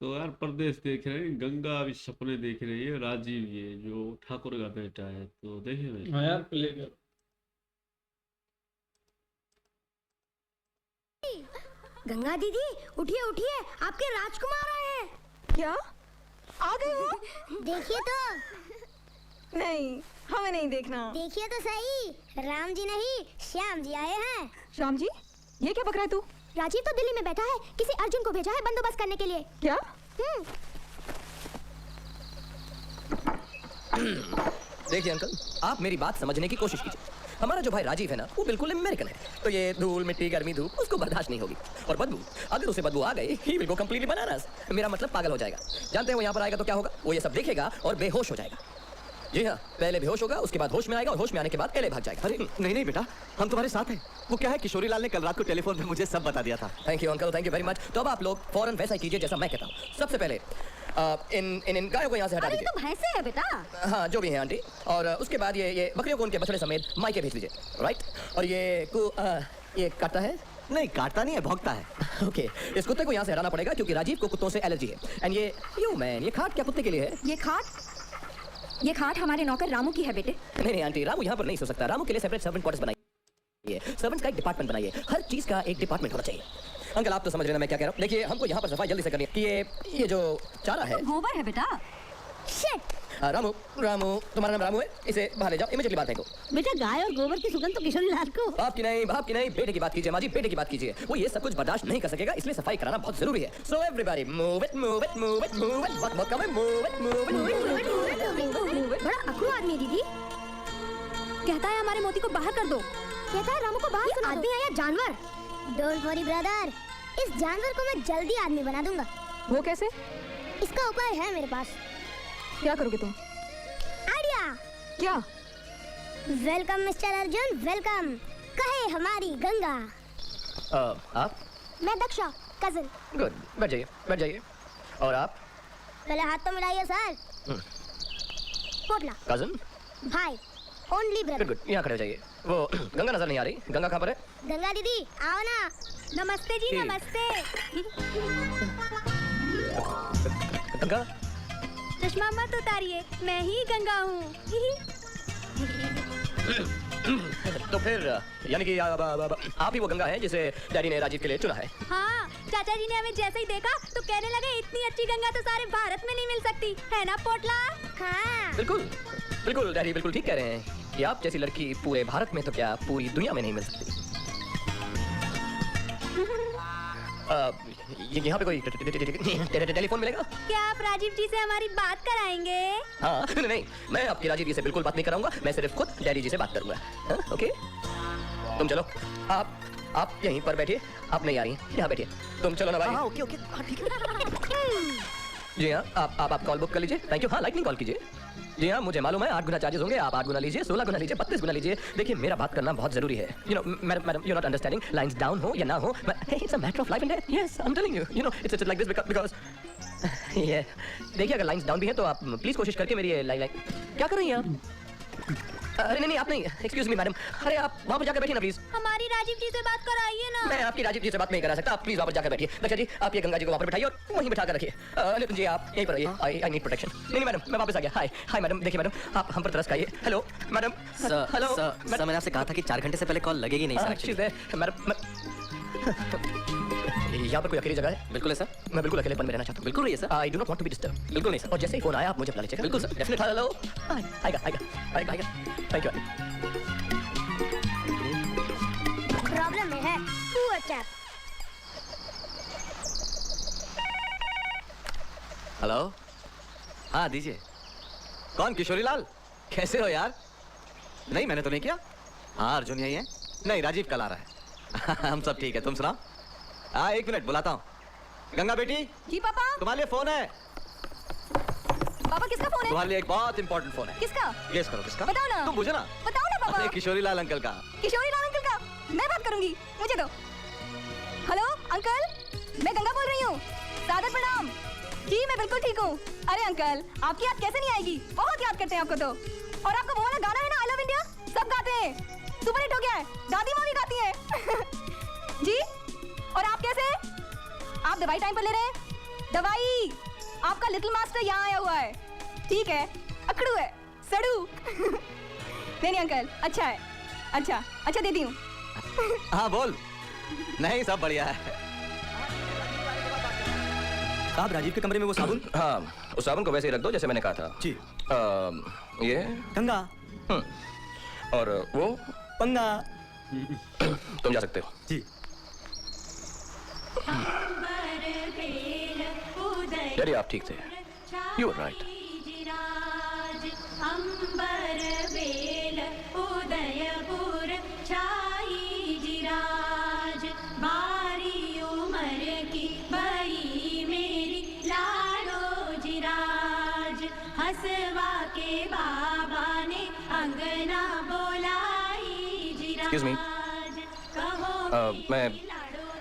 तो यार परदेश देख रहे हैं, गंगा अभी सपने देख रही है, राजीव ये जो ठाकुर का बेटा है, तो देखे भाई। हाँ यार प्ले कर। गंगा दीदी, उठिए उठिए, आपके राजकुमार आए हैं। क्या आ गए हो? देखिए तो। नहीं, हमें नहीं देखना। देखिए तो सही, राम जी नहीं श्याम जी आए हैं। श्याम जी, ये क्या बक रहा है तू? राजीव तो दिल्ली में बैठा है, किसी अर्जुन को भेजा है बंदोबस्त करने के लिए। क्या? देखिए अंकल, आप मेरी बात समझने की कोशिश कीजिए। हमारा जो भाई राजीव है ना, वो बिल्कुल अमेरिकन है, तो ये धूल मिट्टी गर्मी धूप उसको बर्दाश्त नहीं होगी। और बदबू, अगर उसे बदबू आ गई, he will go completely bananas. मेरा मतलब पागल हो जाएगा। जानते हैं वो यहाँ पर आएगा तो क्या होगा? वो ये सब देखेगा और बेहोश हो जाएगा। जी हाँ, पहले बेहोश होगा, उसके बाद होश में आएगा और होश में आने के बाद एले भाग जाएगा। अरे नहीं नहीं बेटा, हम तुम्हारे साथ हैं। वो क्या है, किशोरी लाल ने कल रात को टेलीफोन पे मुझे सब बता दिया था। Thank you uncle, thank you very much. तो अब आप लोग फौरन वैसा ही कीजिए जैसा मैं कहता हूँ। सबसे पहले इन गायों को यहाँ से हटा अरे ये दीजिए। तो भैंसे है बेटा। हाँ, जो भी है आंटी। और उसके बाद ये बकरियों को उनके बछड़े समेत मायके भेज दीजिए, राइट? और ये काटता है? नहीं, काटता नहीं है, भौंकता है। ओके, इस कुत्ते को यहाँ से हटाना पड़ेगा क्योंकि राजीव को कुत्तों से एलर्जी है। एंड ये खाट क्या कुत्ते के लिए है? ये खाट हमारे नौकर रामू की है बेटे। नहीं आंटी, रामू यहाँ पर नहीं सो सकता। रामू के लिए सेपरेट सर्वेंट क्वार्टर्स बनाइए, सर्वेंट्स का एक डिपार्टमेंट बनाइए। हर चीज का एक डिपार्टमेंट होना चाहिए। अंकल आप तो समझ रहे हैं मैं क्या कह रहा हूँ। देखिए, हमको यहाँ पर सफाई जल्दी से करनी है कि ये जो चारा है, गोबर है बेटा। शिट। रामू तुम्हारा नाम रामू है, इसे बाहर ले जाओ, इमीडिएटली बात है को। बेटा गाय और गोबर की सुगंध तो किशोरी लाल को। बाप की नहीं, बेटे की बात कीजिए माँ जी, बेटे की बात कीजिए। वो ये सब कुछ बर्दाश्त नहीं कर सकेगा, इसलिए सफाई कराना बहुत जरूरी है। So everybody move it, move it, move it, move it, वक्त कम है, मूव इट, मूव इट। बड़ा अकड़ू आदमी दीदी। कहता है हमारे मोती को बाहर कर दो। कहता है रामू को बाहर सुना दो। आदमी है या जानवर? डोंट वरी ब्रदर, इस जानवर को मैं जल्दी आदमी बना दूंगा। वो कैसे? इसका उपाय है मेरे पास। क्या करोगे तुम? आइडिया। क्या? Welcome mister Arjun, welcome. कहे हमारी गंगा। आप? मैं दक्षा, कजन। गुड, बैठ जाइए। और आप? पहले हाथ तो मिलाइए सर। पोटला। कजन? भाई, ओनली ब्रदर। गुड, यहाँ खड़े हो जाइए। वो गंगा नजर नहीं आ रही। गंगा कहाँ पर है? गंगा दीदी आओ ना। नमस्ते जी, नमस्ते। गंगा? चश्मा मत उतारिए, मैं ही गंगा हूँ। तो फिर यानी कि आप ही वो गंगा है जिसे डैडी ने राजीव के लिए चुना है? हाँ, चाचा जी ने हमें जैसे ही देखा तो कहने लगे इतनी अच्छी गंगा तो सारे भारत में नहीं मिल सकती, है ना पोटला? हाँ। बिल्कुल डैडी बिल्कुल ठीक कह रहे हैं कि आप जैसी लड़की पूरे भारत में तो क्या पूरी दुनिया में नहीं मिल सकती। यहाँ पे कोई टेलीफोन मिलेगा क्या आप राजीव जी से हमारी बात कराएंगे? हाँ, नहीं, मैं आपकी राजीव जी से बिल्कुल बात नहीं कराऊंगा। मैं सिर्फ खुद डैडी जी से बात करूंगा। हाँ, ओके, तुम चलो। आप यहीं पर बैठिए। आप नहीं आ रही, यहाँ बैठिए। तुम चलो ना भाई। हाँ, ओके, ठीक है। जी हाँ, आप कॉल बुक कर लीजिए। Thank you. हाँ, लाइटनिंग कॉल कीजिए। जी हाँ, मुझे मालूम है 8 गुना चार्जेस होंगे। आप 8 गुना लीजिए, 16 गुना लीजिए, 32 गुना लीजिए। देखिए, मेरा बात करना बहुत जरूरी है। You know madam, you not understanding. Lines down हो या ना हो, it's a matter of life and death. Yes, I am telling you, it's like this because ये देखिए, अगर लाइंस डाउन भी है तो आप प्लीज कोशिश करके मेरी लाइन क्या कर रही हैं आप? अरे नहीं, आप नहीं। Excuse me madam. अरे आप वहाँ पर जाकर बैठिए ना प्लीज। हमारी राजीव जी से बात कराइए ना। मैं आपकी राजीव जी से बात नहीं करा सकता। आप प्लीज वापस जाकर बैठिए। दक्षा जी, आप ये गंगा जी को वहाँ पर बैठाइए और वहीं बिठा कर रखिए। नितिन जी, आप यहीं पर रहिए। I need protection. नहीं मैडम, मैं वापस आ गया। Hi madam. देखिए मैडम, आप हम पर तरस खाइए। Hello madam. हेलो सर, मैंने आपसे कहा था कि 4 घंटे से पहले कॉल लगेगी नहीं सर। मैडम, यहाँ पर कोई अकेली जगह है? बिल्कुल है सर। मैं बिल्कुल अकेलेपन में रहना चाहता हूँ। बिल्कुल रहिए sir. I do not want to be disturb. बिल्कुल नहीं सर। और जैसे ही फोन आया आप मुझे बुला लीजिएगा। बिल्कुल सर, डेफिनेट। हेलो, आएगा। Thank you. प्रॉब्लम में है। Poor chap. हेलो। हाँ, दीजिए। कौन? किशोरी लाल? कैसे हो यार? नहीं, मैंने तो नहीं किया। हाँ, अर्जुन यही है। नहीं, राजीव कल आ रहा है। हम सब ठीक है, तुम सुनाओ। हाँ, 1 मिनट बुलाता हूँ। गंगा बेटी। जी पापा। तुम्हारे लिए फोन है। पापा किसका फोन है? तुम्हारे लिए एक बहुत इंपॉर्टेंट फोन है। किसका? गेस करो किसका। बताओ ना। तुम पूछो ना। बताओ ना पापा। अरे किशोरी लाल अंकल का। किशोरी लाल अंकल का? मैं बात करूंगी, मुझे दो। हेलो अंकल, मैं गंगा बोल रही हूँ। सादर प्रणाम। जी मैं बिल्कुल ठीक हूँ। अरे अंकल, आपकी याद कैसे नहीं आएगी? बहुत याद करते हैं आपको तो। और आपका वो वाला गाना है ना, आई लव इंडिया, सब गाते हैं। सुपर हिट हो गया है, दादी माँ भी गाती है। जी, और आप कैसे? आप दवाई टाइम पर ले रहे हैं? दवाई आपका लिटिल मास्टर यहाँ आया हुआ है। ठीक है, अकड़ू है, सड़ू। नहीं अंकल, अच्छा है, अच्छा अच्छा देती हूँ। हाँ बोल। नहीं सब बढ़िया है। साहब राजीव के कमरे में वो साबुन। हाँ, उस साबुन को वैसे ही रख दो जैसे मैंने कहा था। जी। ये गंगा। और वो पंगा। तुम जा सकते हो। जी। डैडी आप ठीक थे। You are right. अंबर बेल उदयपुर छाई जिराज, बारी उमर की बड़ी मेरी लाडो जिराज, हसवा के बाबा ने अंगना बोलाई जिराज। Excuse me.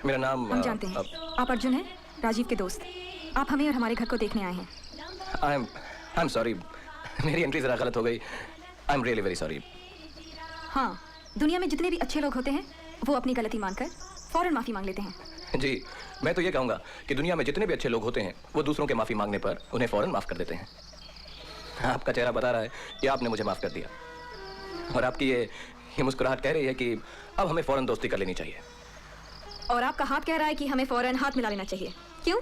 मेरा नाम हम जानते हैं, आप अर्जुन हैं, राजीव के दोस्त। आप हमें और हमारे घर को देखने आए हैं। आई एम सॉरी, मेरी एंट्री जरा गलत हो गई। I am really very sorry. हाँ, दुनिया में जितने भी अच्छे लोग होते हैं वो अपनी गलती मानकर फौरन माफी मांग लेते हैं। जी, मैं तो ये कहूँगा कि दुनिया में जितने भी अच्छे लोग होते हैं वो दूसरों के माफ़ी मांगने पर उन्हें फौरन माफ़ कर देते हैं। आपका चेहरा बता रहा है कि आपने मुझे माफ़ कर दिया, और आपकी ये मुस्कुराहट कह रही है कि अब हमें फौरन दोस्ती कर लेनी चाहिए। और आपका हाथ कह रहा है कि हमें फौरन हाथ मिला लेना चाहिए। क्यों?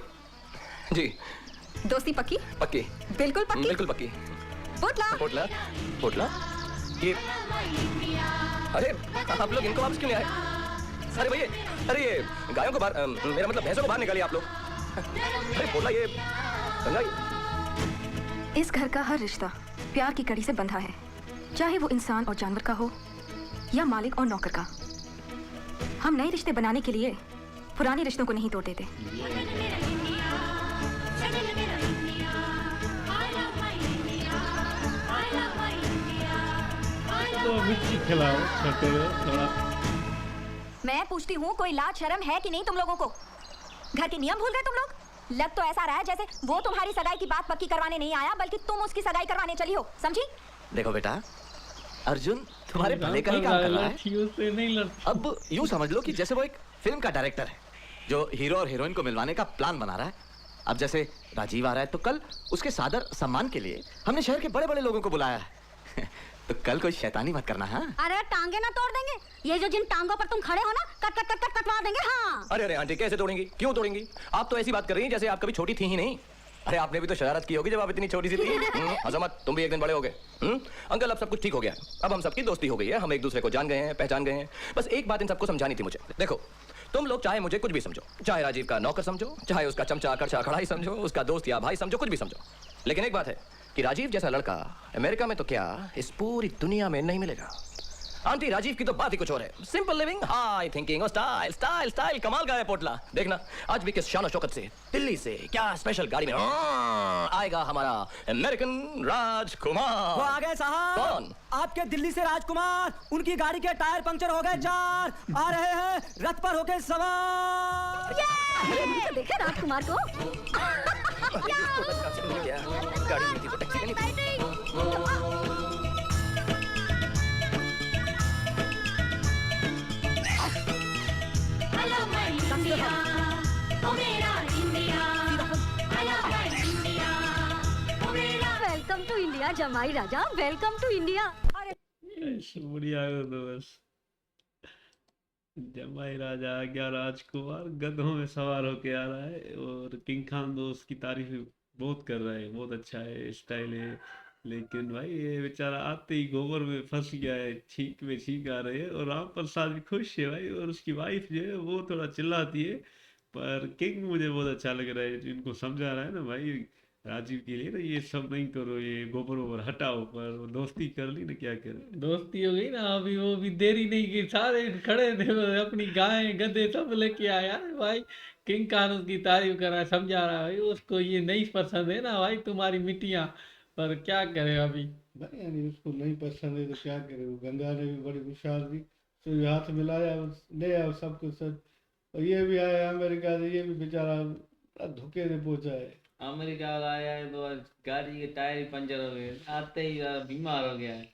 जी। दोस्ती पक्की? पक्की। बिल्कुल पक्की? बिल्कुल पक्की। पोटला? पोटला? पोटला? ये अरे आप लोग इनको वापस क्यों नहीं आए? अरे भैया, अरे ये गायों को बाहर, मेरा मतलब भैंसों को बाहर निकालिए आप लोग। अरे पोटला, ये गंगा। इस घर का हर रिश्ता प्यार की कड़ी से बंधा है, चाहे वो इंसान और जानवर का हो या मालिक और नौकर का। हम नए रिश्ते बनाने के लिए पुराने रिश्तों को नहीं तोड़ देते। तो मिर्ची खिलाओ छोटे थोड़ा। मैं पूछती हूँ, कोई लाज शर्म है कि नहीं तुम लोगों को? घर के नियम भूल गए तुम लोग? लग तो ऐसा रहा है जैसे वो तुम्हारी सगाई की बात पक्की करवाने नहीं आया, बल्कि तुम उसकी सगाई करवाने चली हो, समझी? देखो बेटा, अर्जुन तुम्हारे भले का ही काम कर रहा है। लाठियों से नहीं लड़ता। अब यूं समझ लो कि जैसे वो एक फिल्म का डायरेक्टर है जो हीरो और हीरोइन को मिलवाने का प्लान बना रहा है। अब जैसे राजीव आ रहा है तो कल उसके सादर सम्मान के लिए हमने शहर के बड़े बड़े लोगों को बुलाया है। तो कल कोई शैतानी मत करना। हाँ अरे टांगे ना तोड़ देंगे, ये जो जिन टांगों पर तुम खड़े हो ना, कट कट कट कट कटवा देंगे। हाँ अरे अरे आंटी, कैसे तोड़ेंगी? क्यों तोड़ेंगी? आप तो ऐसी बात कर रही हैं जैसे आप कभी छोटी थी ही नहीं। अरे आपने भी तो शरारत की होगी जब आप इतनी छोटी सी थी। हंसो मत, तुम भी एक दिन बड़े हो गए। अंकल, अब सब कुछ ठीक हो गया। अब हम सबकी दोस्ती हो गई है, हम एक दूसरे को जान गए हैं, पहचान गए हैं। बस एक बात इन सबको समझानी थी मुझे। देखो, तुम लोग चाहे मुझे कुछ भी समझो, चाहे राजीव का नौकर समझो, चाहे उसका चमचा कड़छा कढ़ाई समझो, उसका दोस्त या भाई समझो, कुछ भी समझो, लेकिन एक बात है कि राजीव जैसा लड़का अमेरिका में तो क्या, इस पूरी दुनिया में नहीं मिलेगा। आंटी, राजीव की तो बात ही कुछ और है। सिंपल लिविंग, हाई थिंकिंग और स्टाइल स्टाइल स्टाइल कमाल का है पोटला। देखना आज भी किस शान और शौकत से दिल्ली से क्या स्पेशल गाड़ी में आएगा हमारा अमेरिकन राजकुमार। वो आ गए साहब। कौन? आपके दिल्ली से राजकुमार। उनकी गाड़ी के टायर पंक्चर हो गए 4, आ रहे हैं रथ पर होके सवार। देखे राजकुमार को। गाड़ी नहीं थी तो टैक्सी नहीं थी। वेलकम टू इंडिया जमाई राजा, वेलकम टू इंडिया। बढ़िया हो तो बस। जमाई राजा आ गया, राजकुमार गधों में सवार होके आ रहा है, और किंग खान तो उसकी तारीफ बहुत कर रहा है, बहुत अच्छा है, स्टाइल है। लेकिन भाई ये बेचारा आते ही गोबर में फंस गया है, छींक में छींक आ रही है, और राम प्रसाद भी खुश है भाई, और उसकी वाइफ जो है वो थोड़ा चिल्लाती है। पर किंग मुझे बहुत अच्छा लग रहा है, इनको समझा रहा है ना भाई राजीव के लिए ना, ये सब नहीं करो, ये गोबर वोबर हटाओ, पर वो दोस्ती कर ली ना, क्या करे। दोस्ती हो गई ना। अभी वो भी देरी नहीं की, सारे खड़े थे, अपनी गाय गधे सब लेके आया भाई। किंग खान उसकी तारीफ कर रहा है, समझा रहा है भाई उसको ये नहीं पसंद है ना भाई तुम्हारी मिट्टियाँ, पर क्या करे अभी। भाई यानी उसको नहीं पसंद है तो क्या करे। वो गंगा ने भी बड़ी होशियार थी, तो हाथ मिलाया, ले आया सब कुछ सब। और ये भी आया अमेरिका से, ये भी बेचारा धोखे से पहुंचा है। अमेरिका आया है तो गाड़ी के टायर ही पंचर हो गए, आते ही बीमार हो गया है।